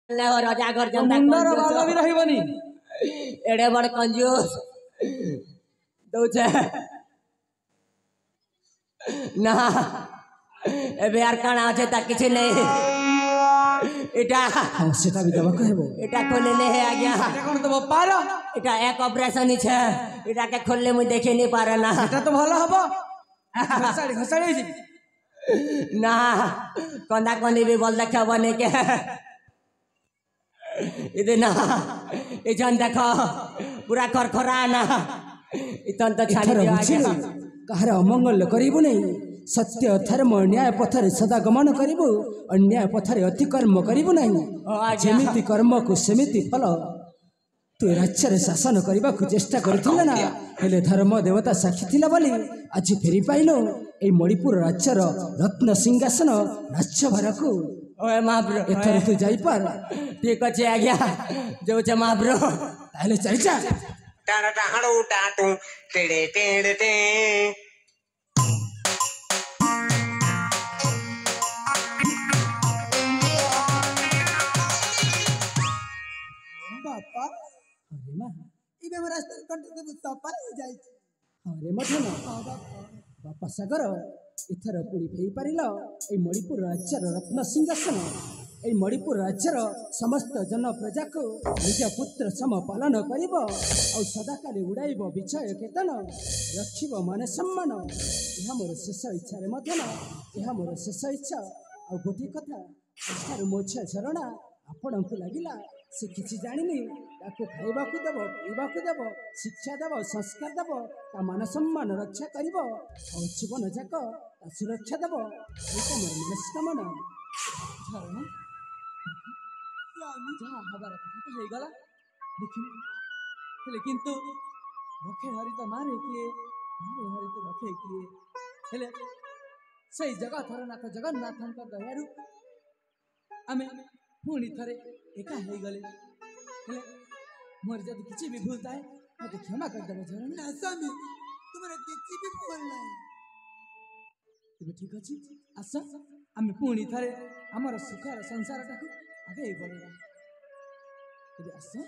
ले हो राजा घर जनता मुंडर बाल भी रहबनी एड़े बड़ कंजूस दौचे ना एबे यार काना আছে ता किछि नहीं एटा हां सेटा भी दबा कहबो एटा खोले ले है आज्ञा এটা কোন তো পারো एटा एक ऑपरेशन ही छे एटा के खोलले मुई देखे नहीं पारे ना এটা তো ভালো হবে ঘসাড়ি ঘসাড়ি হইছি ना कंदा कोनी भी बोल देखा बने के इदे ना इजन देखो पूरा खरखरा ना इतन तो छाड़ी दिया आज्ञा काहर अमंगल करिबु नहीं सत्य धर्म न्याय पथरे सदा गमन करिबु अन्याय पथरे अतिकर्म करिबु नहीं जेमिति कर्म को सेमिति फल तू राज्य शासन करने को चेष्टा करथिला ना हेले धर्म देवता साक्षी थिला बोली आज फेरी पाइलो ए मणिपुर राज्यर रत्न सिंहासन राज्य भरकू ओए महाप्रभु एथर तू जाई पार ठीक अछि आज्ञा जो छ महाप्रभु ताले चल जा टाटा टाड़ू टाटू टेड़े टेड़े टे बापा अरे मां इबे हम रास्ता कंटे सपा जाई अरे मधन बापा सागर इथर पुरी फेई पारिल ए मणिपुर राज्यर रत्न सिंहासन ए मणिपुर राज्यर समस्त जन प्रजा को निज पुत्र सम पालन करिब और सदाकाले उड़ाइब विजय केतन रखिब मान सम्मान यह मोर शेष इच्छा रे मधन यह मोर शेष इच्छा और गोटे कथा इच्छार मोछ झरणा आपण को लागिला से किसी जानी ताको खाइबा को देव पीवा को देव शिक्षा देव संस्कार देव ता मान सम्मान रक्षा करिब और जीवन जाक ता सुरक्षा देव एटा मोर मनस्कामना झरणा जहाँ हबार कथा तो हो गला लेकिन तो रखे हरि तो मारे किए मारे हरि तो रखे किए हेले सही जगह थरनाथ जगन्नाथ दयारू आमे पुणी थरे एका हो गले हेले मोर जब किसी भी भूल थाए मते क्षमा कर देबो झरणा आसामी तुम्हारा किसी भी भूल नहीं तबे ठीक अछि आसा आमे पुणी थरे हमर सुखर संसार टाकू आगे बढ़ेबा तबे आसा